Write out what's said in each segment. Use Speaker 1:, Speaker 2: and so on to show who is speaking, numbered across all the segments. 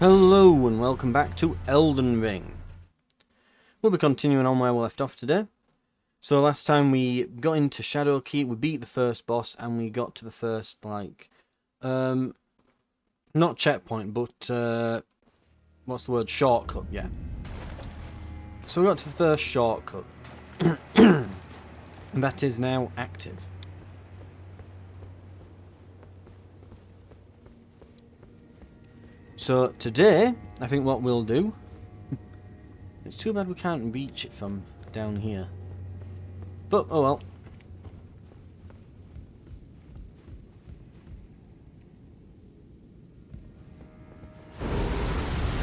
Speaker 1: Hello and welcome back to Elden Ring. We'll be continuing on where we left off today. So last time we got into Shadowkeep, we beat the first boss and we got to the first, not checkpoint, but, what's the word? Shortcut, yeah. So we got to the first shortcut. And that is now active. So today, I think what we'll do... It's too bad we can't reach it from down here. But, oh well.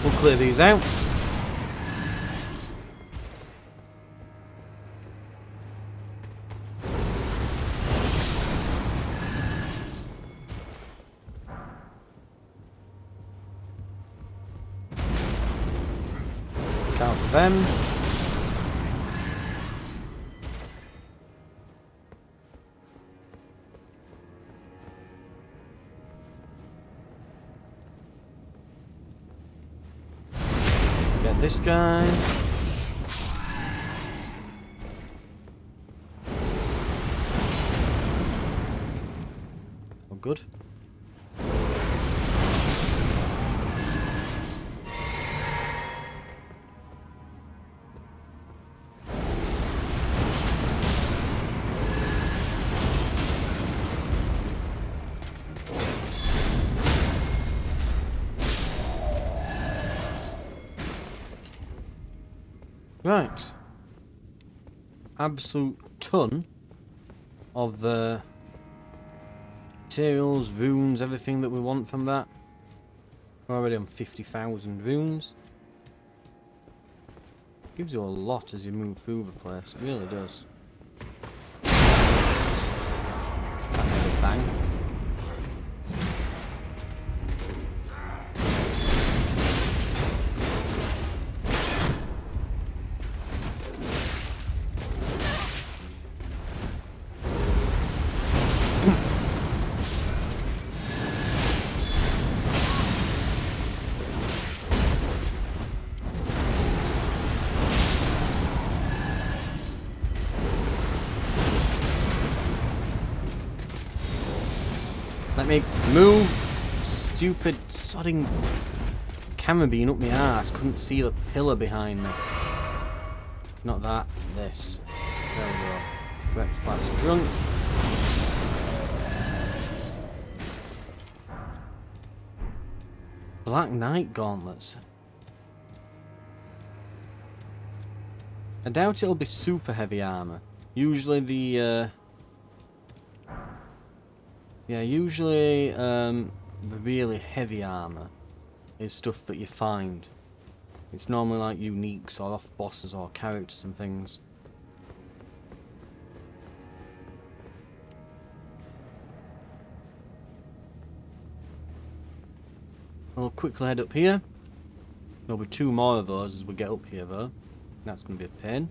Speaker 1: We'll clear these out. Count for them. Get this guy. Oh, good. Right. Absolute ton of materials, runes, everything that we want from that. We're already on 50,000 runes. Gives you a lot as you move through the place, it really does. That made a bang. Let me move! Stupid sodding camera being up my arse. Couldn't see the pillar behind me. Not that, this. There we go. Correct fast drunk. Black Knight gauntlets. I doubt it'll be super heavy armor. Usually the the really heavy armor is stuff that you find. It's normally like uniques or off bosses or characters and things. We'll quickly head up here. There'll be two more of those as we get up here though. That's going to be a pain.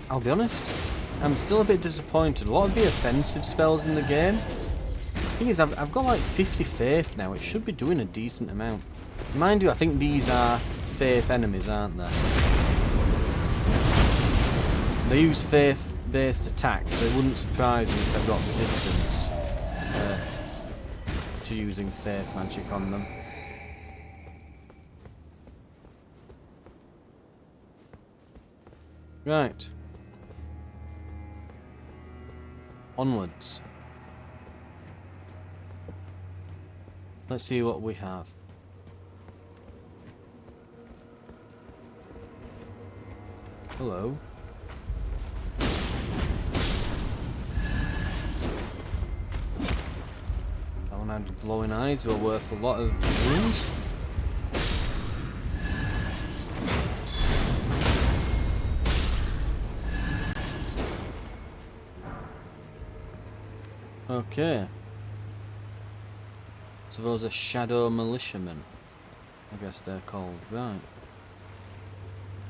Speaker 1: I'll be honest, I'm still a bit disappointed. A lot of the offensive spells in the game. Thing is, I've got like 50 faith now. It should be doing a decent amount. Mind you, I think these are faith enemies, aren't they? They use faith-based attacks, so it wouldn't surprise me if I've got resistance to using faith magic on them. Right. Onwards. Let's see what we have. Hello. one had glowing eyes who are worth a lot of runes. Okay. So those are shadow militiamen, I guess they're called. Right.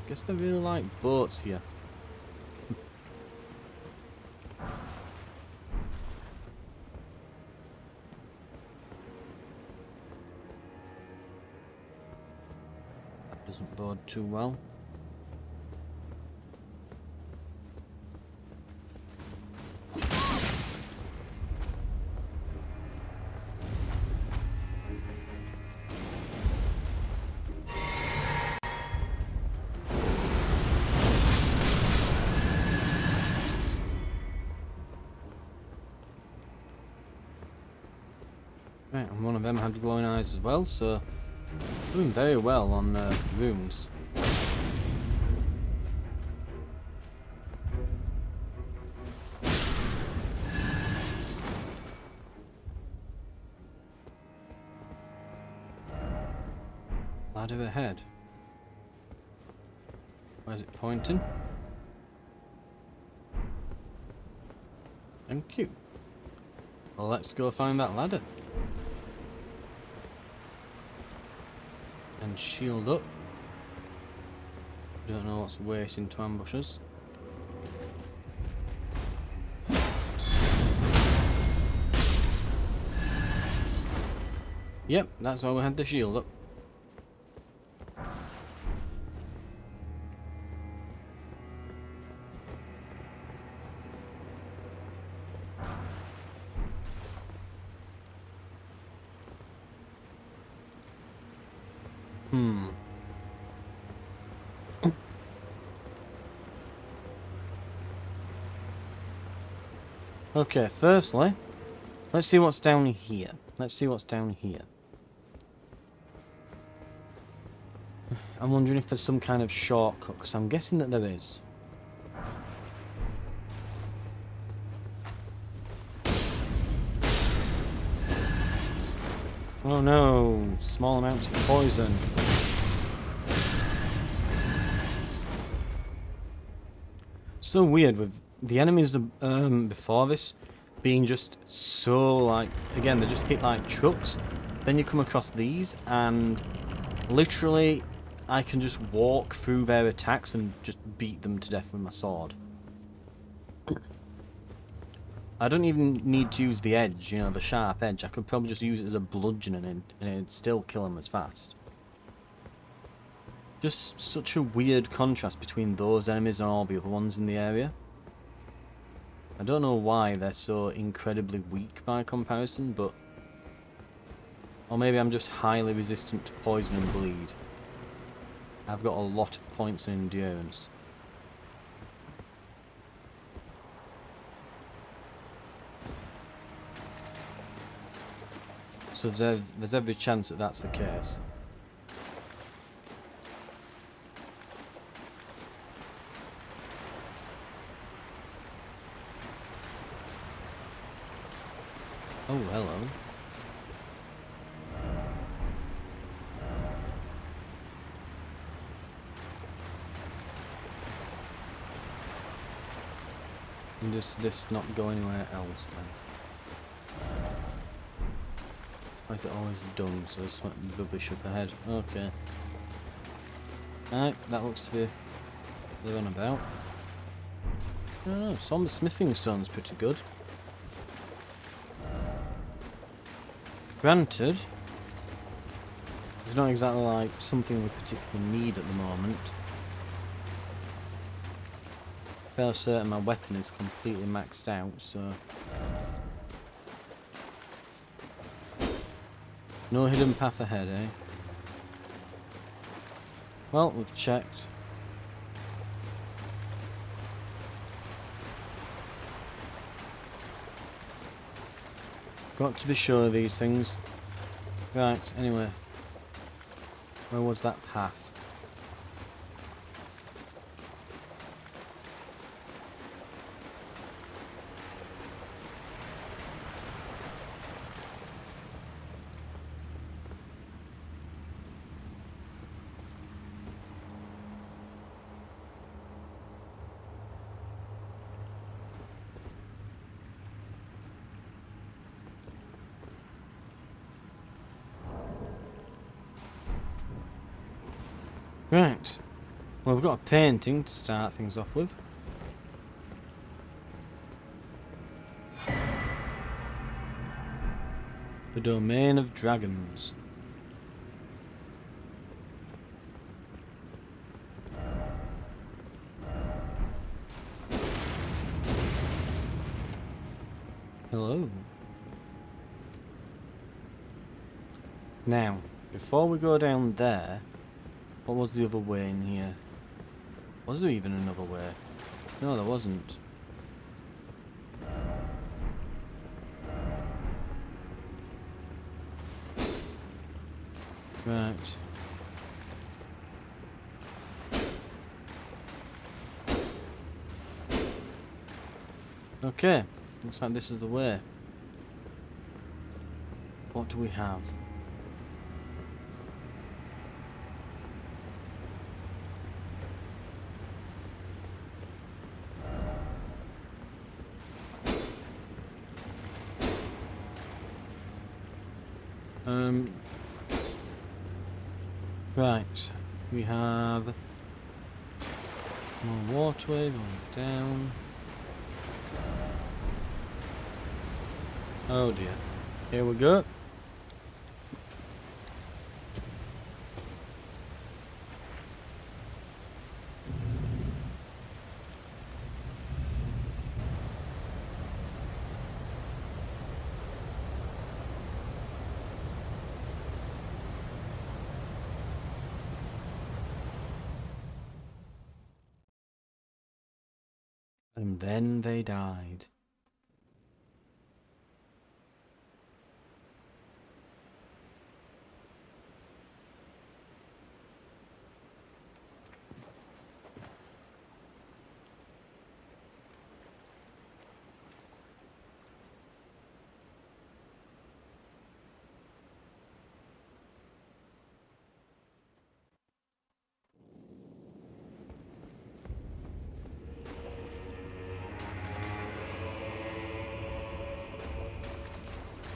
Speaker 1: I guess they really like boats here. That doesn't bode too well. Right, and one of them had glowing eyes as well, so doing very well on runes. Ladder ahead. Where's it pointing? Thank you. Well, let's go find that ladder. And shield up. Don't know what's waiting to ambush us. Yep, that's why we had the shield up. Okay, firstly, let's see what's down here. Let's see what's down here. I'm wondering if there's some kind of shortcut, because I'm guessing that there is. Oh no, small amounts of poison. So weird with the enemies before this being just so like, again, they just hit like trucks. Then you come across these and literally I can just walk through their attacks and just beat them to death with my sword. I don't even need to use the edge, you know, the sharp edge. I could probably just use it as a bludgeon and it'd still kill them as fast. Just such a weird contrast between those enemies and all the other ones in the area. I don't know why they're so incredibly weak by comparison, but... Or maybe I'm just highly resistant to poison and bleed. I've got a lot of points in endurance. So there's every chance that that's the case. Oh, hello. And does this not go anywhere else then? Why is it always done? So there's something rubbish up ahead. Okay. Alright, that looks to be they're on about. I don't know, some of the smithing stone's pretty good. Granted, it's not exactly like something we particularly need at the moment. Fairly certain my weapon is completely maxed out, so... No hidden path ahead, eh? Well, we've checked. Got to be sure of these things. Right, anyway. Where was that path? Right. Well, we've got a painting to start things off with. The Domain of Dragons. Hello. Now, before we go down there, what was the other way in here? Was there even another way? No, there wasn't. Right. Okay, looks like this is the way. What do we have? Right, we have more waterway going down. Oh dear. Here we go. And then they died.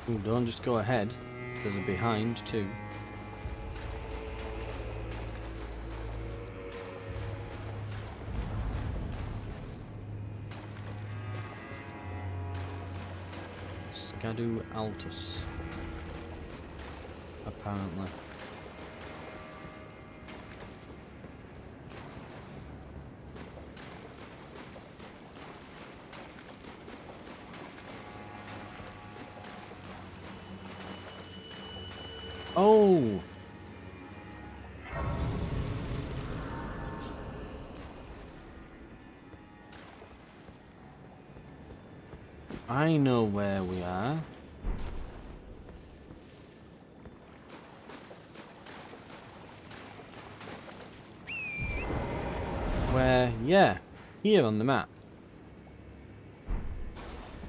Speaker 1: Ooh, don't just go ahead. There's a behind too. Scadu Altus. Apparently. Oh! I know where we are. Where, yeah, here on the map.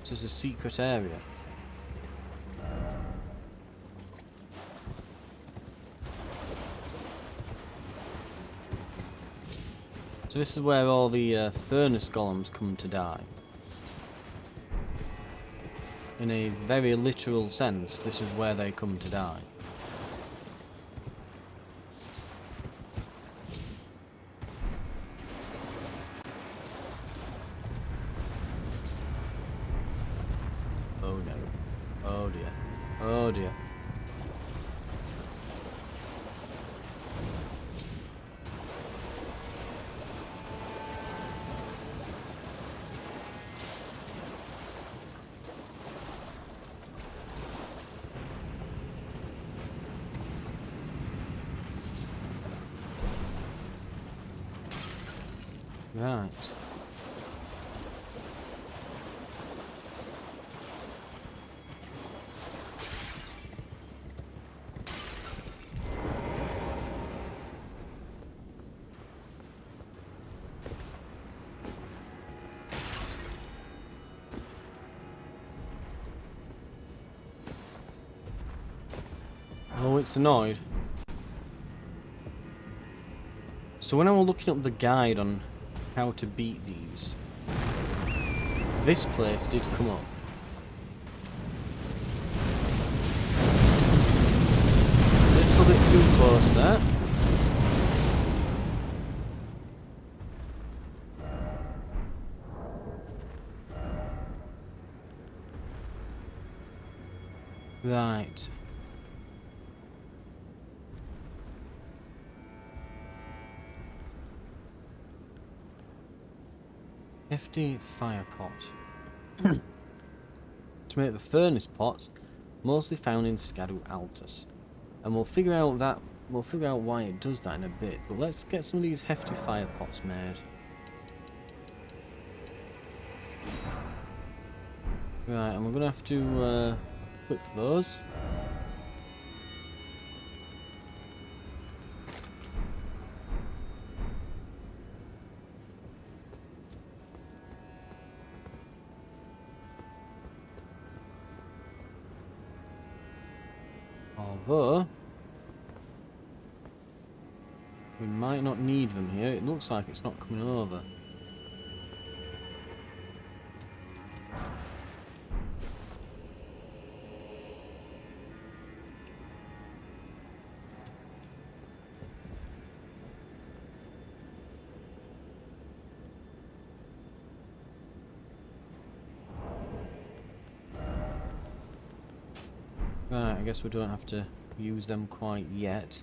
Speaker 1: This is a secret area. So this is where all the furnace golems come to die. In a very literal sense, this is where they come to die. Oh no. Oh dear. Oh dear. Right. Oh, it's annoyed. So when I was looking up the guide on how to beat these, this place did come up. A little bit too close there. Right. Hefty fire pot. To make the furnace pots, mostly found in Scadu Altus. And we'll figure out why it does that in a bit, but let's get some of these hefty fire pots made. Right, and we're gonna have to equip those. Although we might not need them here. It looks like it's not coming over. Right, I guess we don't have to use them quite yet.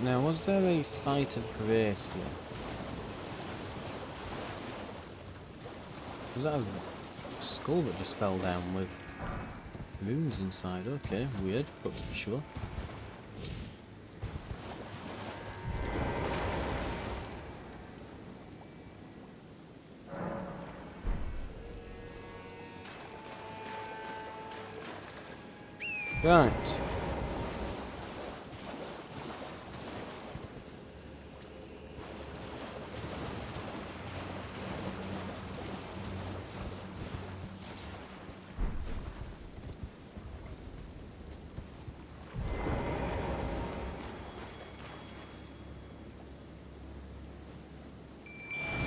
Speaker 1: Now, was there a site of grace here? Was that a skull that just fell down with runes inside? Okay, weird, but sure. Right.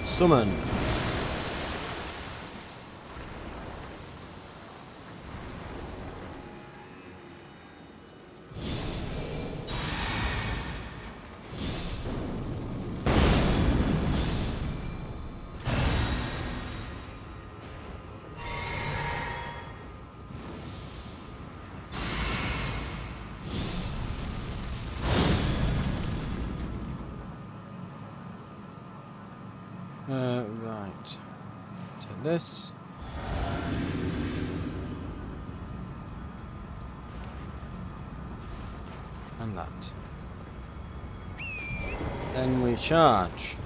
Speaker 1: Summon. Right. Take this. And that. Then we charge.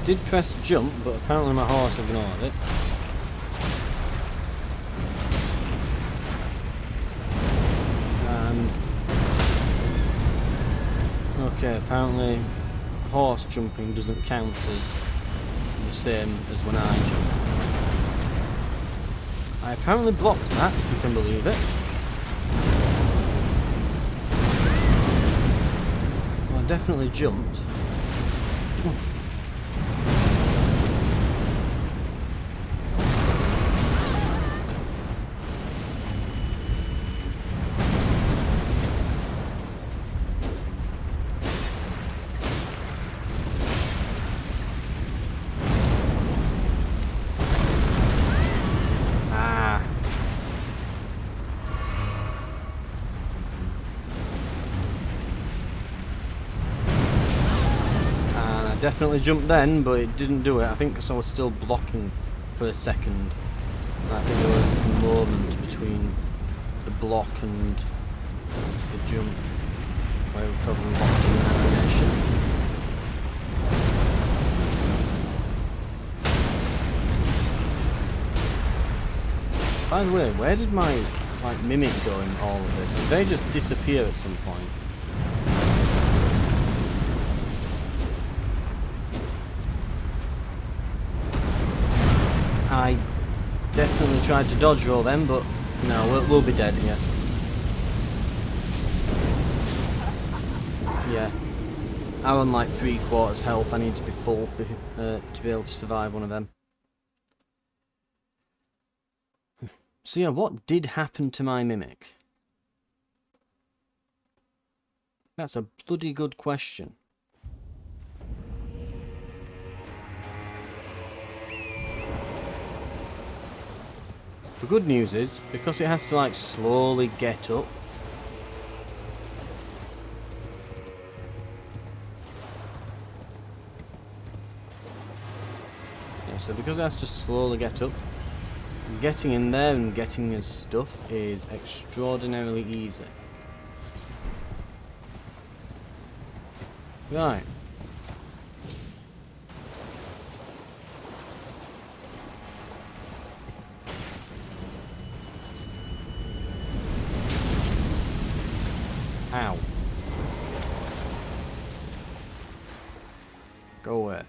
Speaker 1: Did press jump, but apparently my horse ignored it. And okay, apparently horse jumping doesn't count as the same as when I jump. I apparently blocked that, if you can believe it. Well, I definitely jumped. Definitely jumped then, but it didn't do it. I think because I was still blocking for a second. And I think there was a moment between the block and the jump where we probably locked in animation. By the way, where did my mimic go in all of this? Did they just disappear at some point? I Definitely tried to dodge roll them, but no, we'll be dead here. Yeah. I'm on like 3/4 health. I need to be full to be able to survive one of them. So yeah, what did happen to my mimic? That's a bloody good question. The good news is, because it has to like slowly get up. Yeah, so because it has to slowly get up, getting in there and getting his stuff is extraordinarily easy. Right. Ow. Go away.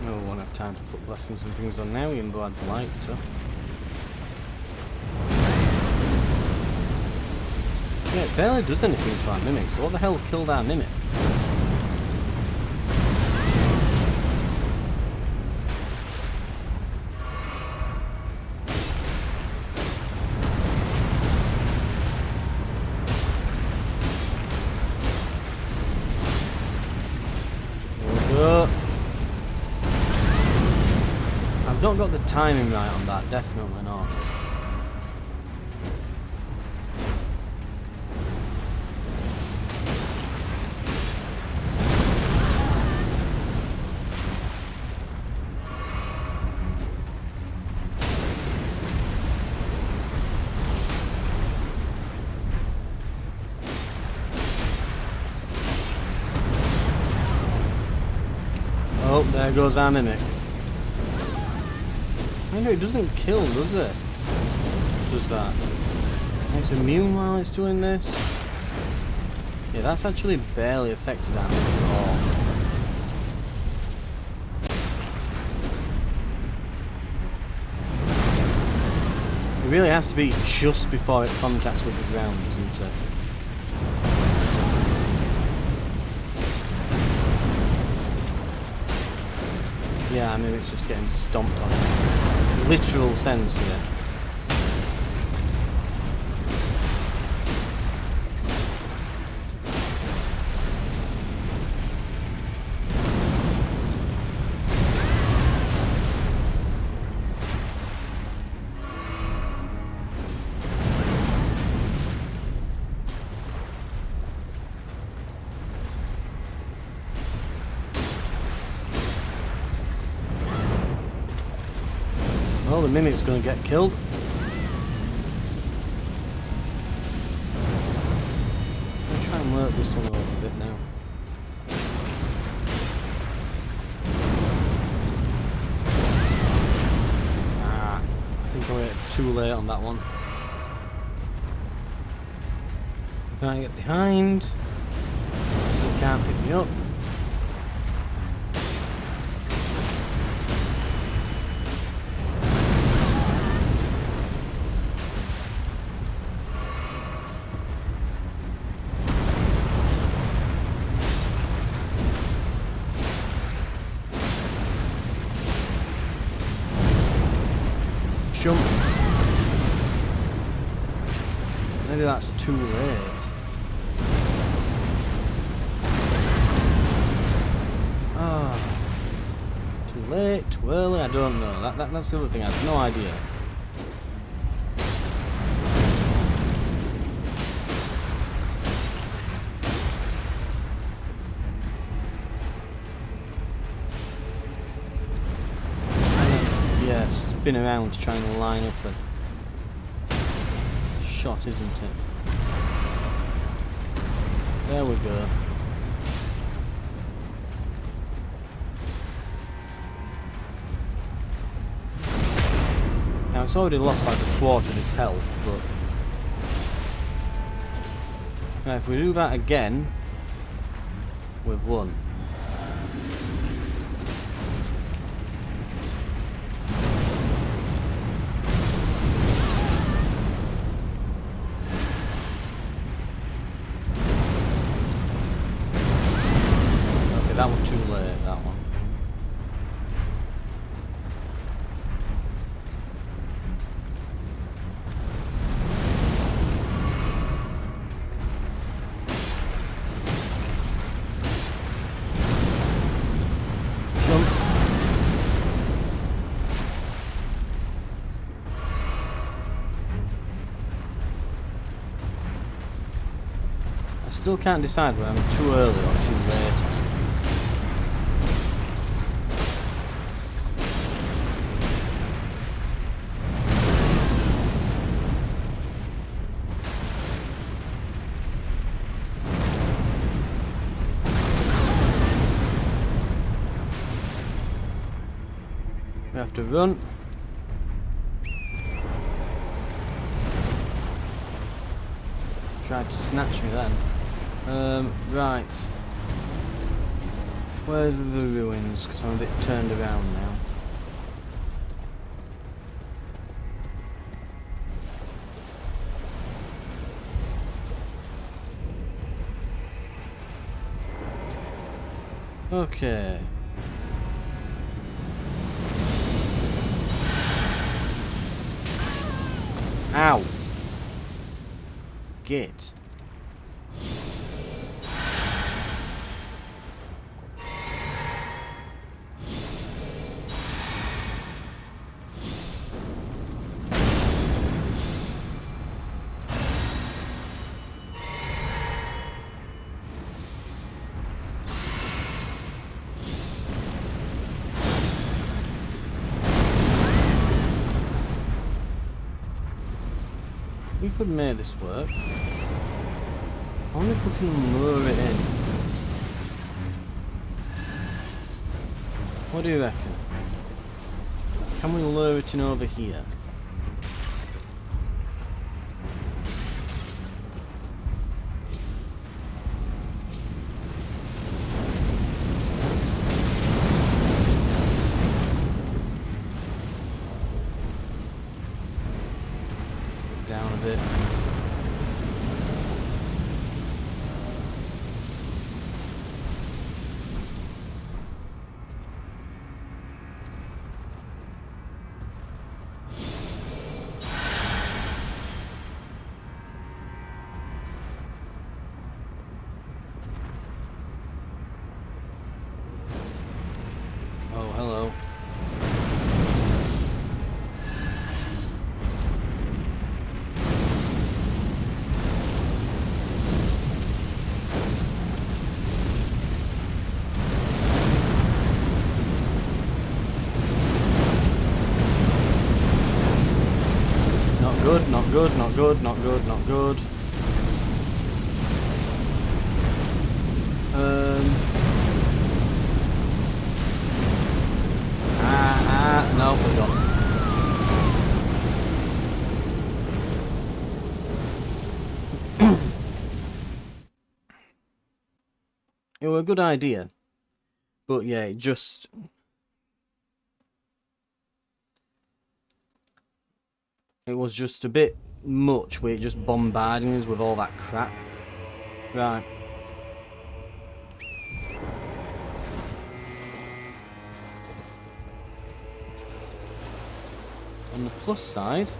Speaker 1: No, we won't have time to put blessings and things on now, even though I'd like to. Yeah, it barely does anything to our mimic, so what the hell killed our mimic? I've not got the timing right on that, definitely not. Oh, there goes our mimic. I know it doesn't kill, does it? Does that? It's immune while it's doing this? Yeah, that's actually barely affected our mimic at all. It really has to be just before it contacts with the ground, doesn't it? Yeah, I mean it's just getting stomped on it. Literal sense here. Well, the mimic's going to get killed. I'll try and work this one a little bit now. Ah, I think I went too late on that one. Can't get behind. Still can't pick me up. Jump. Maybe that's too late. Ah, too late, too early. I don't know. That's the other thing. I have no idea. Spin around to try and line up and shot, isn't it? There we go. Now it's already lost like a quarter of its health, but now if we do that again, we've won. Okay, that was too late, that one. Still can't decide whether I'm too early or too late. We have to run. Tried to snatch me then. Right. Where's the ruins? Because I'm a bit turned around now. Okay. Ow! Git. We could make this work. I wonder if we can lure it in. What do you reckon? Can we lure it in over here? Down a bit. Oh, hello. Not good, not good, not good, not good, not good. No, we got it. It was a good idea, but yeah, it was just a bit much with it just bombarding us with all that crap. Right. On the plus side,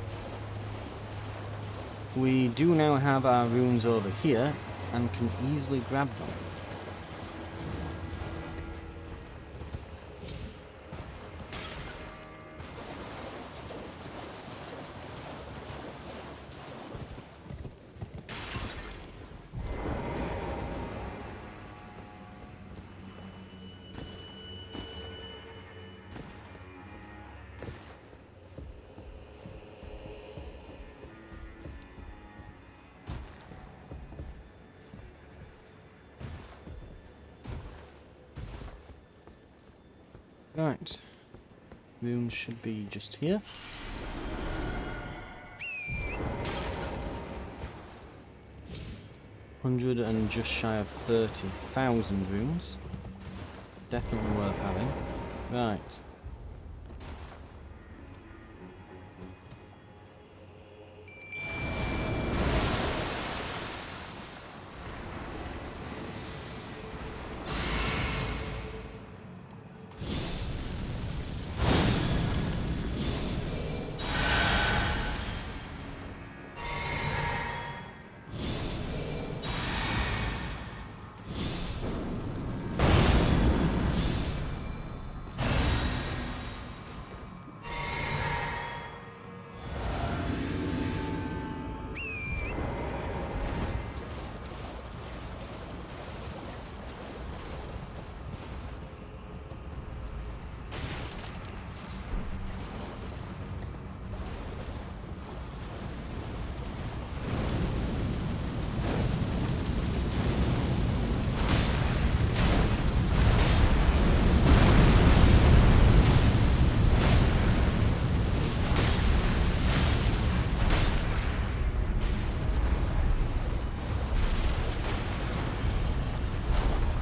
Speaker 1: we do now have our runes over here and can easily grab them. Right. Rooms should be just here. $100 and just shy of 30,000 rooms. Definitely worth having. Right.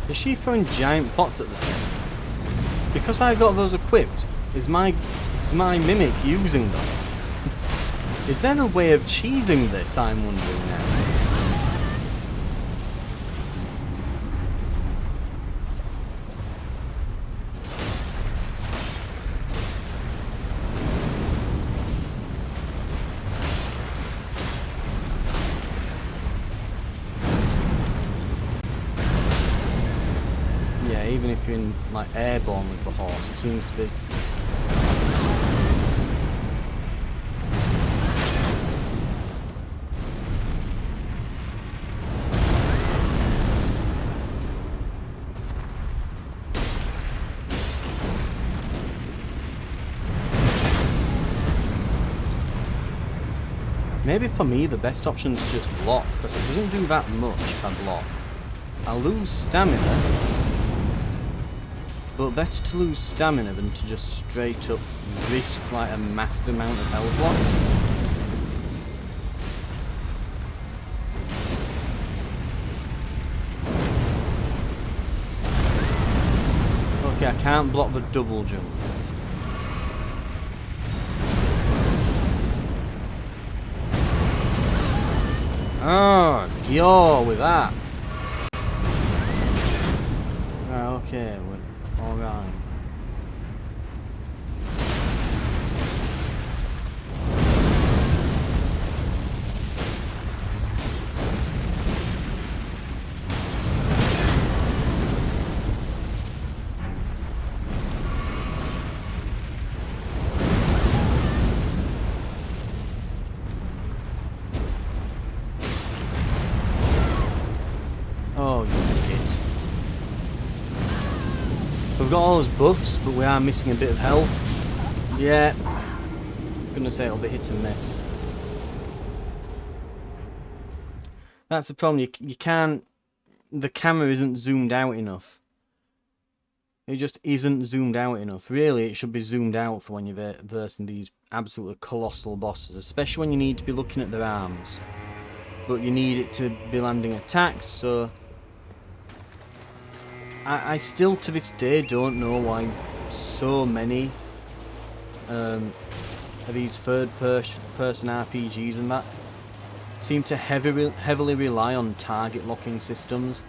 Speaker 1: Is she throwing giant pots at the thing? Because I got those equipped, is my mimic using them? Is there a way of cheesing this, I'm wondering now? Even if you're in like airborne with the horse, it seems to be. Maybe for me the best option is just block, because it doesn't do that much if I block. I'll lose stamina. But better to lose stamina than to just straight up risk like a massive amount of health loss. Okay, I can't block the double jump. Oh, yo, with that. Okay, we're alright. Oh, you idiot. We've got all those buffs, but we are missing a bit of health. Yeah. I'm gonna say it'll be hit and miss. That's the problem, you can't... The camera isn't zoomed out enough. It just isn't zoomed out enough. Really, it should be zoomed out for when you're versing these absolutely colossal bosses, especially when you need to be looking at their arms. But you need it to be landing attacks, so... I still to this day don't know why so many of these third-person RPGs and that seem to heavily rely on target locking systems,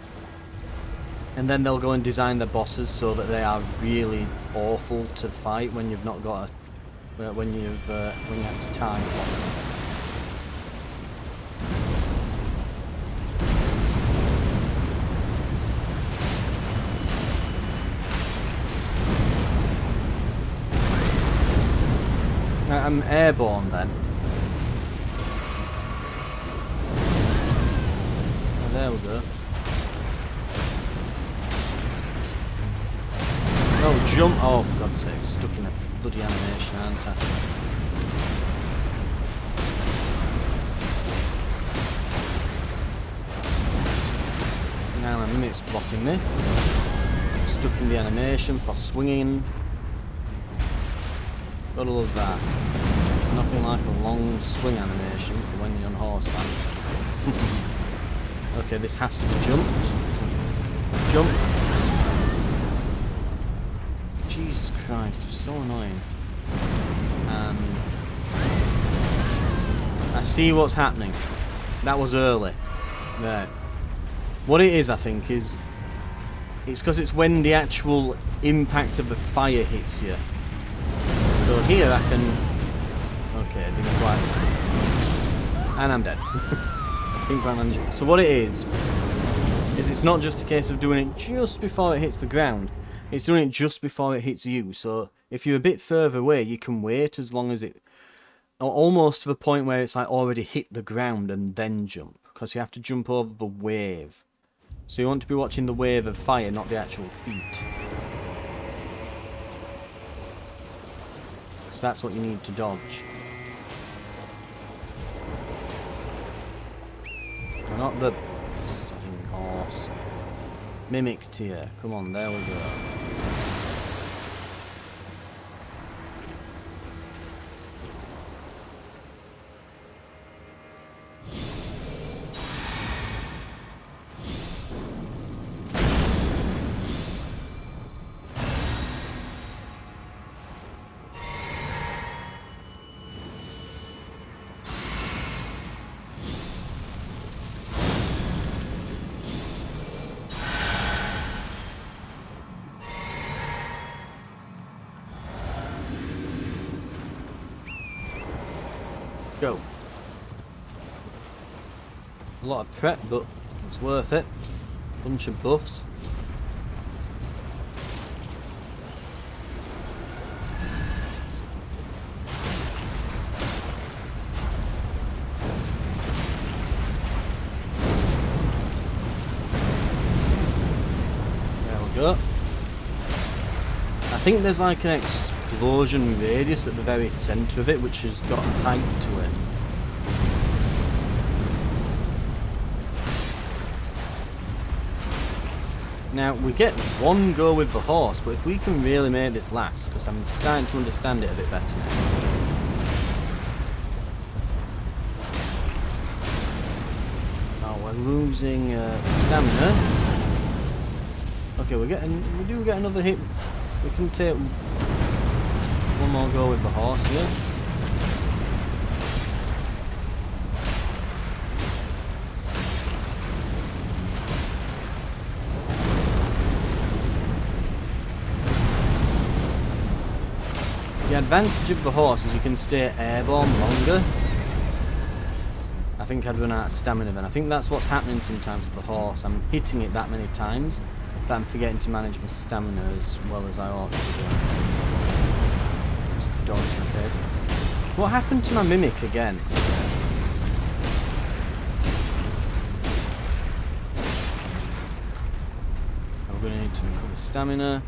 Speaker 1: and then they'll go and design the bosses so that they are really awful to fight when you've not got a when you have to target lock them. I'm airborne then. Oh, there we go. Oh, jump! Oh, for God's sake, stuck in a bloody animation, aren't I? Now my mimic's blocking me. Stuck in the animation for swinging. Gotta love that. Nothing like a long swing animation for when you're on horseback. Okay, this has to be jumped. Jump. Jesus Christ, it's so annoying. And I see what's happening. That was early. Right. What it is, I think, is it's because it's when the actual impact of the fire hits you. So here I can... Okay, I didn't quite... And I'm dead. Didn't quite manage it. So what it is it's not just a case of doing it just before it hits the ground. It's doing it just before it hits you. So if you're a bit further away, you can wait as long as it... Almost to the point where it's like already hit the ground and then jump. Because you have to jump over the wave. So you want to be watching the wave of fire, not the actual feet. Because that's what you need to dodge. No, not the stunning horse. Mimic tier. Come on, there we go. Go. A lot of prep, but it's worth it. Bunch of buffs. There we go. I think there's like an explosion radius at the very centre of it, which has got height to it. Now, we get one go with the horse, but if we can really make this last, because I'm starting to understand it a bit better now. Oh, we're losing stamina. Okay, we do get another hit. We can take one more go with the horse here. The advantage of the horse is you can stay airborne longer. I think I'd run out of stamina then. I think that's what's happening sometimes with the horse. I'm hitting it that many times that I'm forgetting to manage my stamina as well as I ought to do. Just dodge my face. What happened to my mimic again? We're going to need to recover stamina.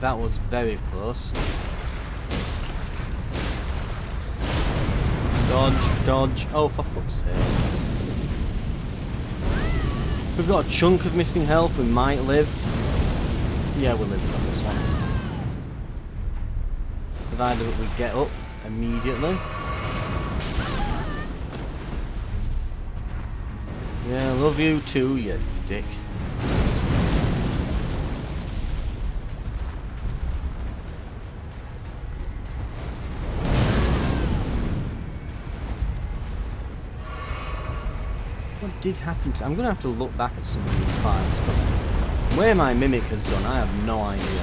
Speaker 1: That was very close. Dodge, dodge. Oh, for fuck's sake. We've got a chunk of missing health. We might live. Yeah, we'll live from this one. Provided we get up immediately. Yeah, love you too, you dick. What did happen to... I'm going to have to look back at some of these fights, because where my mimic has gone, I have no idea.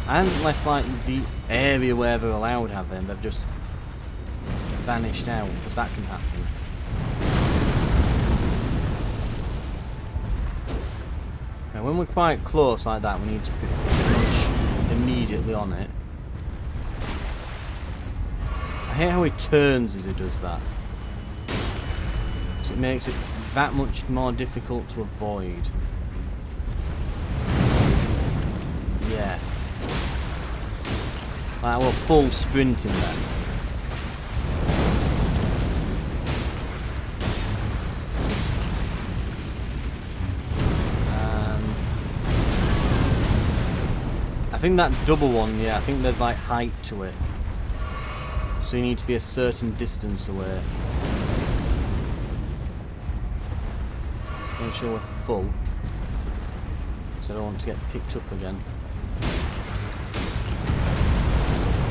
Speaker 1: I haven't left like the area where they're allowed to have them, they've just vanished out, because that can happen. Now when we're quite close like that, we need to be pretty much immediately on it. I hate how he turns as he does that. Because it makes it that much more difficult to avoid. Yeah. Like we're full sprinting then. think that double one, yeah, I think there's like height to it. So you need to be a certain distance away. Make sure we're full. Because I don't want to get picked up again.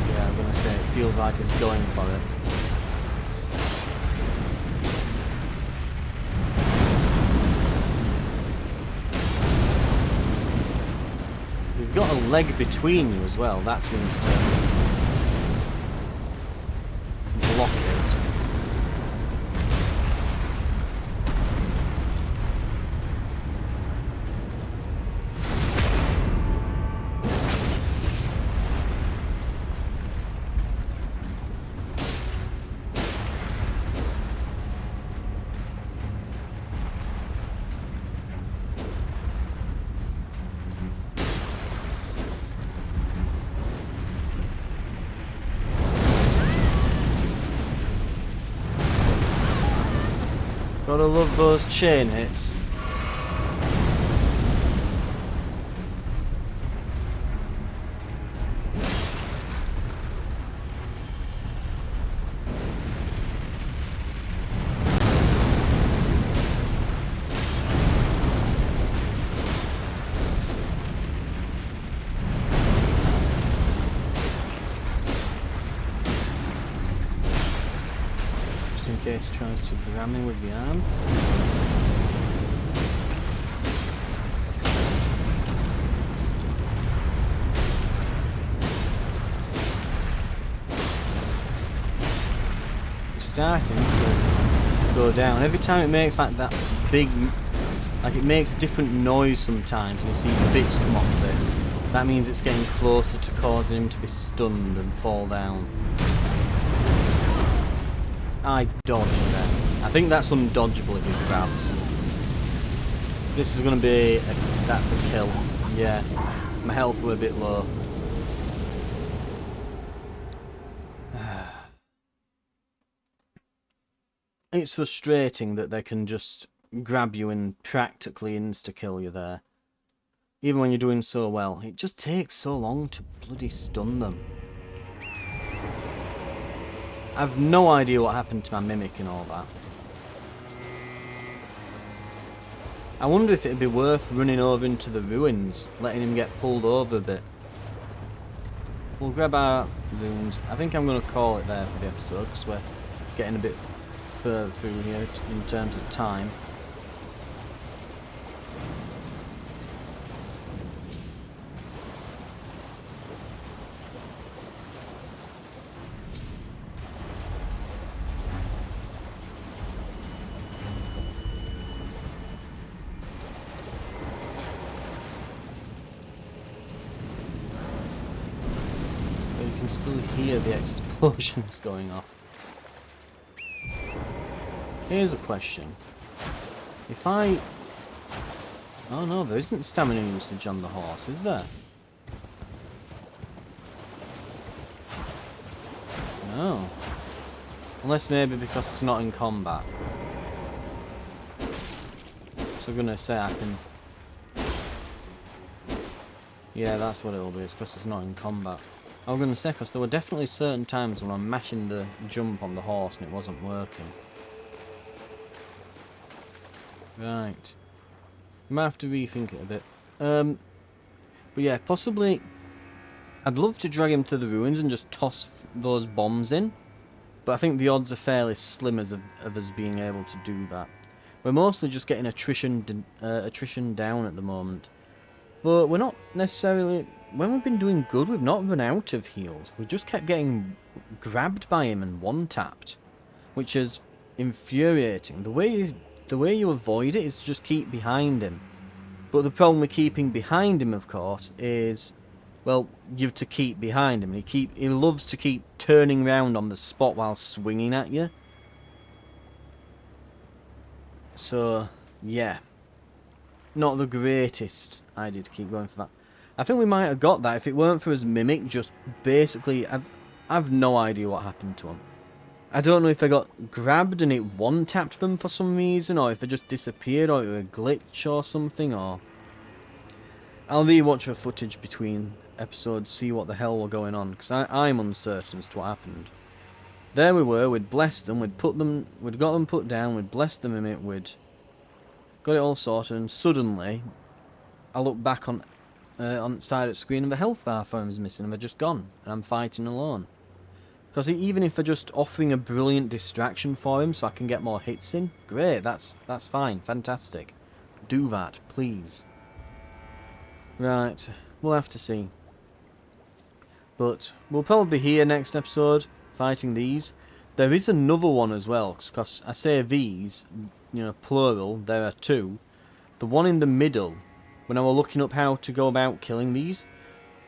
Speaker 1: Yeah, I'm gonna say it feels like it's going for it. You've got a leg between you as well, that seems to block it. Gotta love those chain hits. In case he tries to grab me with the arm. It's starting to go down. Every time it makes like that big, like it makes a different noise sometimes, and you see bits come off it. That means it's getting closer to causing him to be stunned and fall down. I dodged there. I think that's undodgeable if he grabs. This is going to be... that's a kill. Yeah. My health were a bit low. It's frustrating that they can just grab you and practically insta-kill you there. Even when you're doing so well. It just takes so long to bloody stun them. I've no idea what happened to my mimic and all that. I wonder if it'd be worth running over into the ruins, letting him get pulled over a bit. We'll grab our runes. I think I'm going to call it there for the episode, because we're getting a bit further through here in terms of time. You can still hear the explosions going off. Here's a question. If I... oh no, there isn't stamina usage on the horse, is there? No. Unless maybe because it's not in combat. So I'm gonna say I can... yeah, that's what it'll be, it's because it's not in combat. I was going to say, because there were definitely certain times when I'm mashing the jump on the horse and it wasn't working. Right. I might have to rethink it a bit. But yeah, possibly... I'd love to drag him to the ruins and just toss those bombs in. But I think the odds are fairly slim of us being able to do that. We're mostly just getting attrition down at the moment. But we're not necessarily... when we've been doing good, we've not run out of heals. We just kept getting grabbed by him and one-tapped, which is infuriating. The way you avoid it is to just keep behind him. But the problem with keeping behind him, of course, is, well, you have to keep behind him. He loves to keep turning round on the spot while swinging at you. So, yeah. Not the greatest idea to keep going for that. I think we might have got that if it weren't for his mimic just basically... I've no idea what happened to him. I don't know if they got grabbed and it one-tapped them for some reason, or if they just disappeared, or it was a glitch or something, or... I'll rewatch the footage between episodes, see what the hell were going on, because I'm uncertain as to what happened. There we were, we'd blessed them, we'd got them put down, we'd blessed them in it, we'd got it all sorted, and suddenly I look back on the side of the screen and the health bar phone's missing and they're just gone, and I'm fighting alone. Because even if they're just offering a brilliant distraction for him so I can get more hits in, great, that's fine, fantastic. Do that, please. Right, we'll have to see. But we'll probably be here next episode, fighting these. There is another one as well, because I say these, you know, plural, there are two. The one in the middle, when I was looking up how to go about killing these,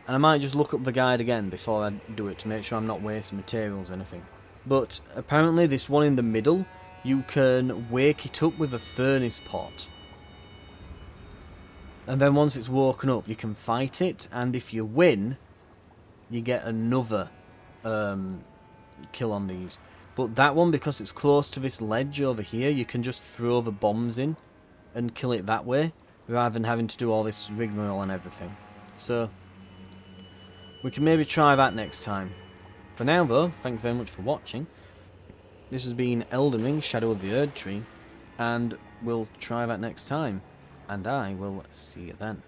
Speaker 1: and I might just look up the guide again before I do it to make sure I'm not wasting materials or anything. But apparently this one in the middle, you can wake it up with a furnace pot. And then once it's woken up, you can fight it, and if you win, you get another kill on these. But that one, because it's close to this ledge over here, you can just throw the bombs in and kill it that way, rather than having to do all this rigmarole and everything. So we can maybe try that next time. For now though, thank you very much for watching. This has been Elden Ring, Shadow of the Erdtree, and we'll try that next time. And I will see you then.